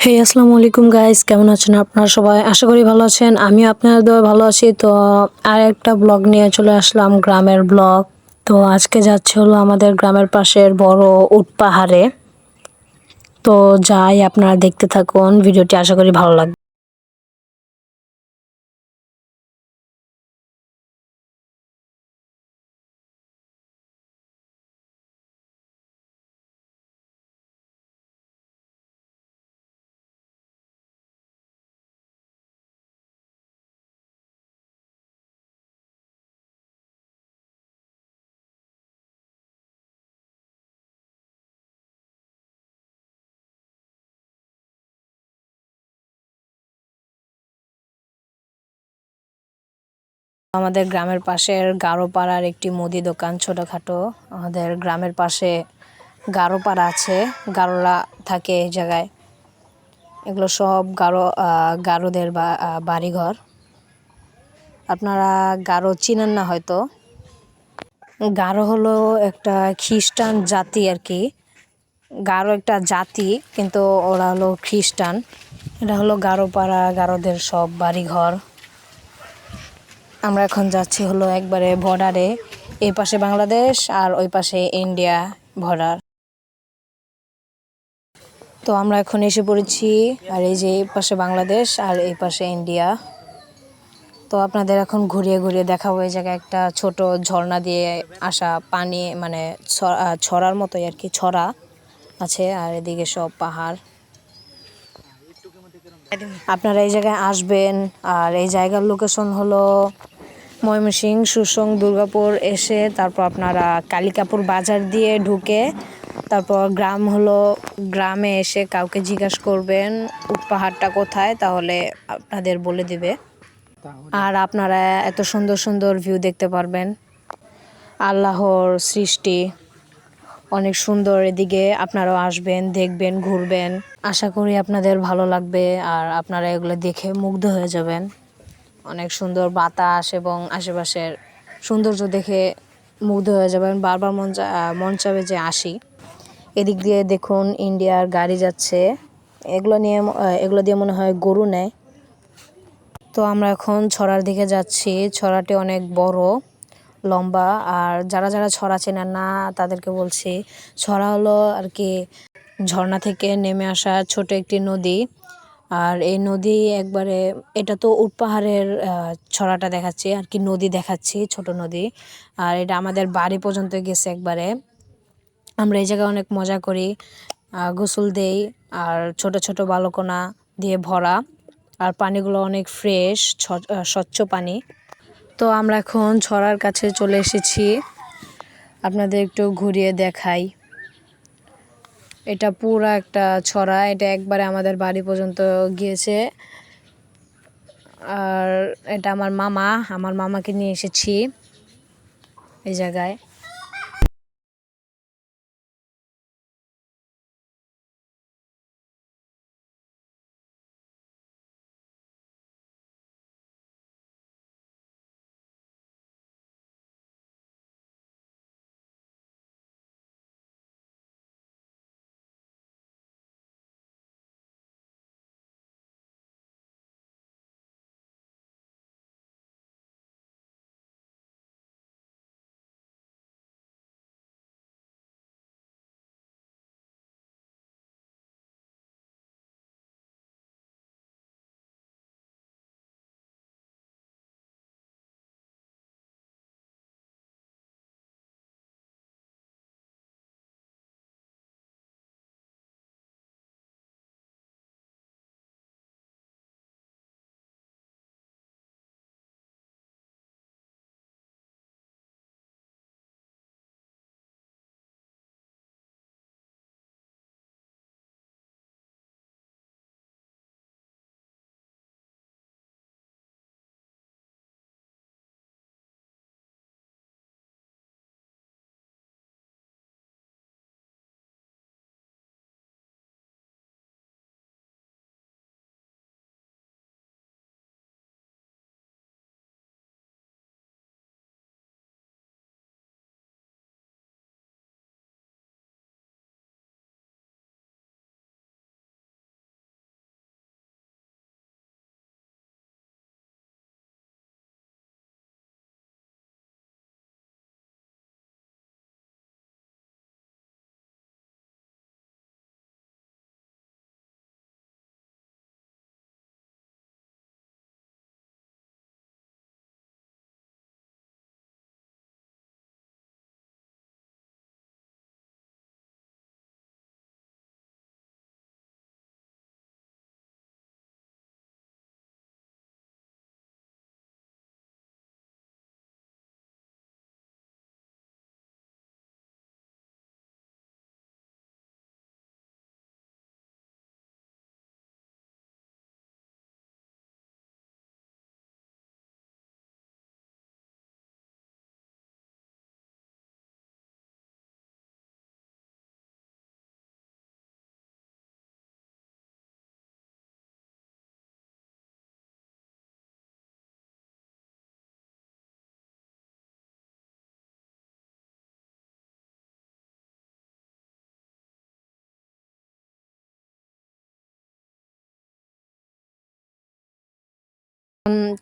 হে আসসালামু আলাইকুম গাইস, কেমন আছেন আপনারা সবাই? আশা করি ভালো আছেন। আমিও আপনাদের দোয়ায় ভালো আছি। তো আর একটা ব্লগ নিয়ে চলে আসলাম, গ্রামের ব্লগ। তো আজকে যাচ্ছে হলো আমাদের গ্রামের পাশের বড় উট পাহাড়ে। তো যাই, আপনারা দেখতে থাকুন ভিডিওটি, আশা করি ভালো লাগবে। আমাদের গ্রামের পাশের গারোপাড়ার একটি মুদি দোকান, ছোটখাটো। আমাদের গ্রামের পাশে গারোপাড়া আছে, গারোরা থাকে এই জায়গায়। এগুলো সব গারোদের বাড়িঘর। আপনারা গারো চিনেন না হয়তো। গারো হলো একটা খ্রিস্টান জাতি আর কি। গারো একটা জাতি, কিন্তু ওরা হলো খ্রিস্টান। এটা হলো গারোপাড়া, গারোদের সব বাড়িঘর। আমরা এখন যাচ্ছি হলো একবারে বর্ডারে। এই পাশে বাংলাদেশ আর ওই পাশে ইন্ডিয়া বর্ডার। তো আমরা এখন এসে পড়েছি, আর এই যে এই পাশে বাংলাদেশ আর এই পাশে ইন্ডিয়া। তো আপনাদের এখন ঘুরিয়ে ঘুরিয়ে দেখাবো। এই জায়গায় একটা ছোট ঝর্ণা দিয়ে আসা পানি, মানে ছড়ার মতোই আর কি, ছড়া আছে। আর এদিকে সব পাহাড়। আপনারা এই জায়গায় আসবেন। আর এই জায়গার লোকেশন হলো ময়মনসিংহ, সুসং, দুর্গাপুর এসে তারপর আপনারা কালিকাপুর বাজার দিয়ে ঢুকে তারপর গ্রাম হলো, গ্রামে এসে কাউকে জিজ্ঞাসা করবেন উট পাহাড়টা কোথায়, তাহলে আপনাদের বলে দিবে। আর আপনারা এত সুন্দর সুন্দর ভিউ দেখতে পারবেন। আল্লাহর সৃষ্টি অনেক সুন্দর। এদিকে আপনারাও আসবেন, দেখবেন, ঘুরবেন। আশা করি আপনাদের ভালো লাগবে আর আপনারা এগুলো দেখে মুগ্ধ হয়ে যাবেন। অনেক সুন্দর বাতাস এবং আশেপাশের সৌন্দর্য দেখে মুগ্ধ হয়ে যাবেন। বারবার মন চাবে যে আসি। এদিক দিয়ে দেখুন ইন্ডিয়ার গাড়ি যাচ্ছে। এগুলো দিয়ে মনে হয় গরু নেয়। তো আমরা এখন ছড়ার দিকে যাচ্ছি। ছড়াটি অনেক বড়, লম্বা। আর যারা যারা ছড়া চেনেন না তাদেরকে বলছি, ছড়া হলো আর কি ঝর্ণা থেকে নেমে আসা ছোট একটি নদী। আর এই নদী একবারে, এটা তো উট পাহাড়ের ছড়াটা দেখাচ্ছি আর কি, নদী দেখাচ্ছি, ছোট নদী। আর এটা আমাদের বাড়ি পর্যন্ত গেছে একবারে। আমরা এই জায়গায় অনেক মজা করি, গোসল দেই। আর ছোট ছোট বালুকণা দিয়ে ভরা। আর পানিগুলো অনেক ফ্রেশ, স্বচ্ছ পানি। তো আমরা এখন ছড়ার কাছে চলে এসেছি, আপনাদের একটু ঘুরিয়ে দেখাই। এটা পুরা একটা ছড়া, এটা একবারে আমাদের বাড়ি পর্যন্ত গিয়েছে। আর এটা আমার মামাকে নিয়ে এসেছি এই জায়গায়।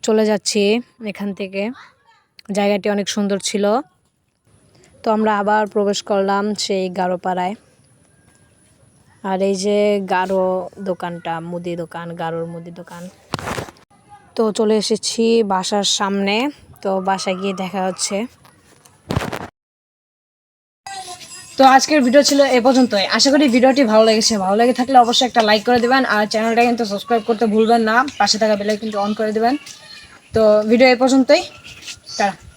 চলে যাচ্ছি এখান থেকে। জায়গাটি অনেক সুন্দর ছিল। তো আমরা আবার প্রবেশ করলাম সেই গারোপাড়ায়। আর এই যে গারো দোকানটা, মুদি দোকান, গারোর মুদি দোকান। তো চলে এসেছি বাসার সামনে। তো বাসায় গিয়ে দেখা হচ্ছে। তো আজকের ভিডিও ছিল এ পর্যন্তই। আশা করি ভিডিওটি ভালো লেগেছে। ভালো লেগে থাকলে অবশ্যই একটা লাইক করে দেবেন, আর চ্যানেলটা কিন্তু সাবস্ক্রাইব করতে ভুলবেন না। পাশে থাকা বেল আইকনটি অন করে দেবেন। তো ভিডিও এ পর্যন্তই। টাটা।